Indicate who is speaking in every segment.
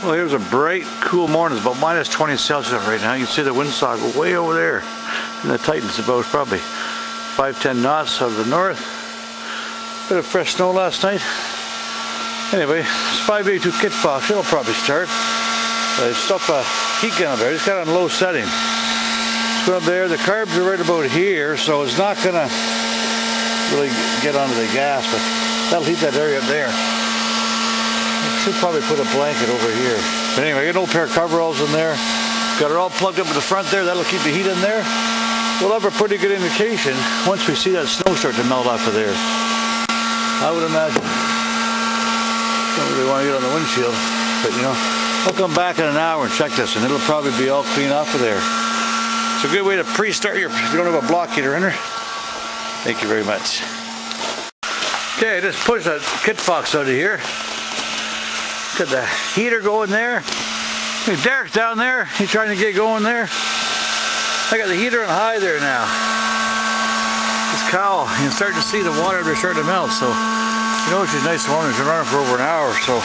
Speaker 1: Well, here's a bright, cool morning. It's about minus 20 Celsius right now. You can see the windsock way over there. And the Titan's about probably 5-10 knots out of the north. Bit of fresh snow last night. Anyway, it's 582 Kitfox. It'll probably start. I stuck a heat gun up there. I just got it on low setting. It's going up there. The carbs are right about here, so it's not going to really get onto the gas, but that'll heat that area up there. Should probably put a blanket over here. But anyway, I got an old pair of coveralls in there. Got it all plugged up in the front there. That'll keep the heat in there. We'll have a pretty good indication once we see that snow start to melt off of there. I would imagine. Don't really want to get on the windshield, but you know, I'll come back in an hour and check this, and it'll probably be all clean off of there. It's a good way to pre-start your, if you don't have a block heater in there. Thank you very much. Okay, I just pushed that Kitfox out of here. Got the heater going there. Derek's down there. He's trying to get going there. I got the heater on high there now. This cowl, you can start to see the water there starting to melt. So, you know, she's nice and warm. She's been running for over an hour. So,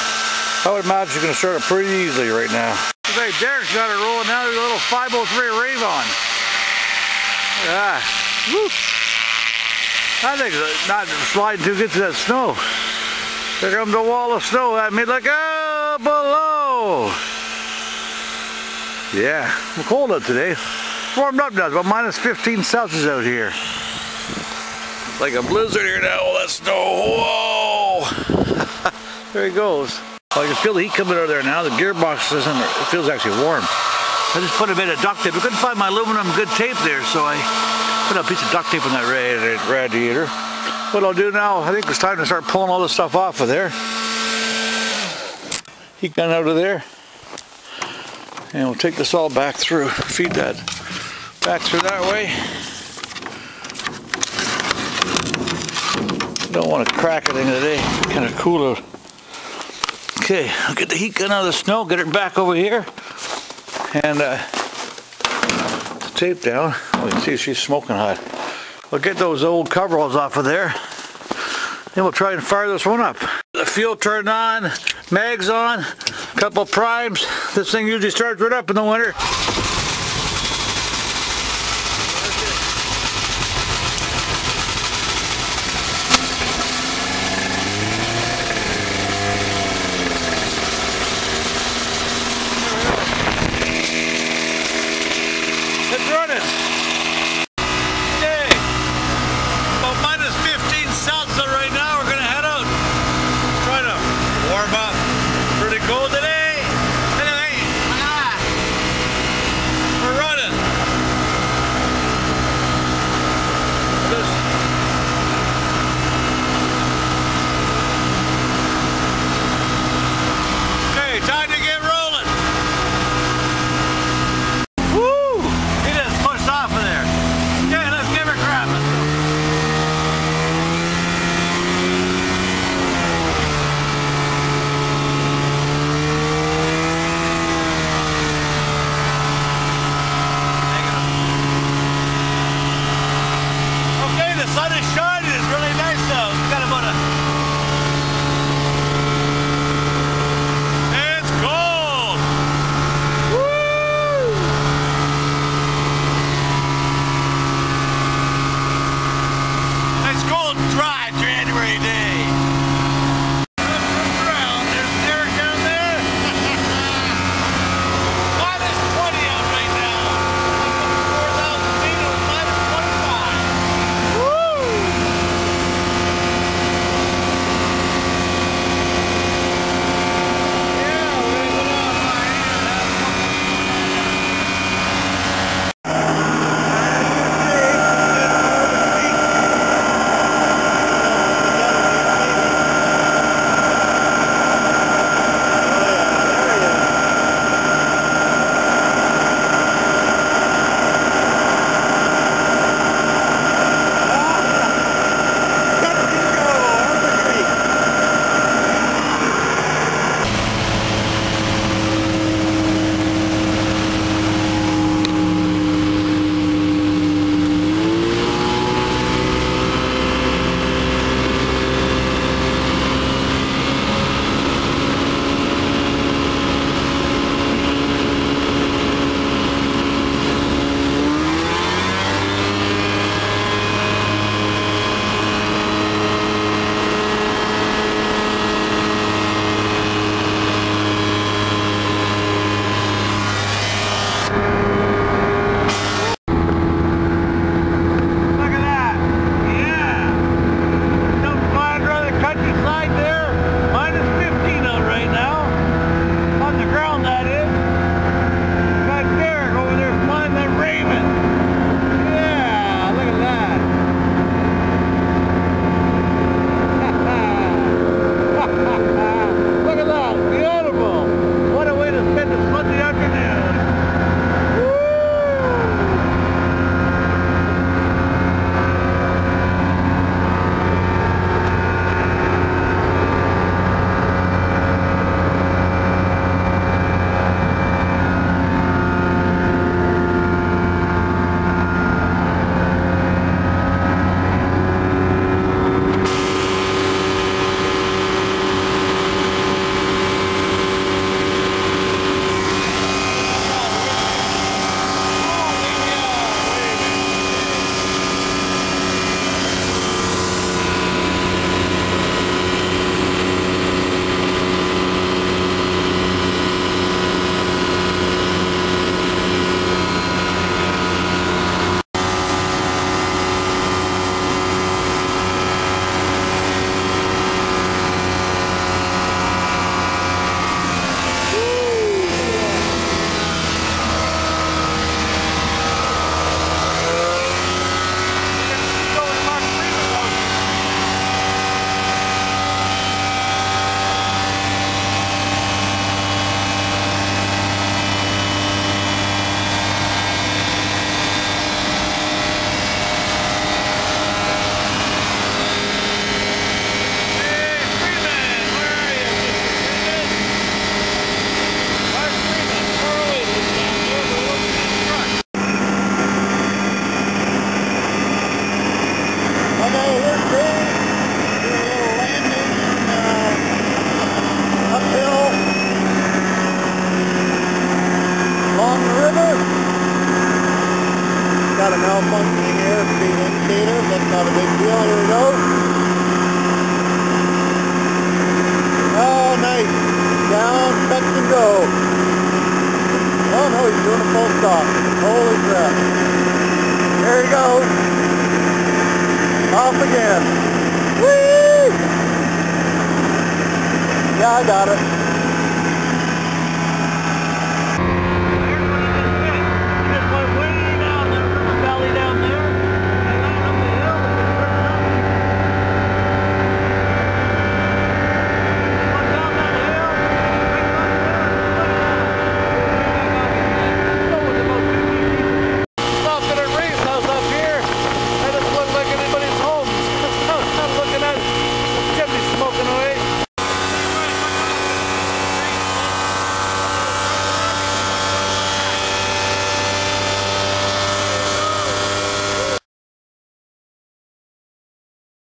Speaker 1: I would imagine she's going to start it pretty easily right now. Okay, Derek's got it rolling now. There's a little 503 rave on. Yeah. Woo. I think it's not sliding too good through that snow. There comes a wall of snow at me. Look out below. Yeah, I'm cold out today. Warmed up now. It's about minus 15 Celsius out here. Like a blizzard here now. All that snow. Whoa. There he goes. Oh, you can feel the heat coming out of there now. The gearbox isn't. It feels actually warm. I just put a bit of duct tape. I couldn't find my aluminum good tape there, so I put a piece of duct tape on that radiator. What I'll do now, I think it's time to start pulling all this stuff off of there. Heat gun out of there. And we'll take this all back through. Feed that back through that way. Don't want to crack anything today. Kind of cool out. Okay, I'll get the heat gun out of the snow, get it back over here. And the tape down. Oh, you can see she's smoking hot. We'll get those old coveralls off of there. Then we'll try and fire this one up. The fuel turned on, mags on, a couple of primes. This thing usually starts right up in the winter. It's running.
Speaker 2: malfunctioning airspeed indicator. That's not a big deal. Here we go. Oh, nice. Down, touch and go. Oh no, he's doing a full stop. Holy crap. There he goes. Off again. Whee! Yeah, I got it.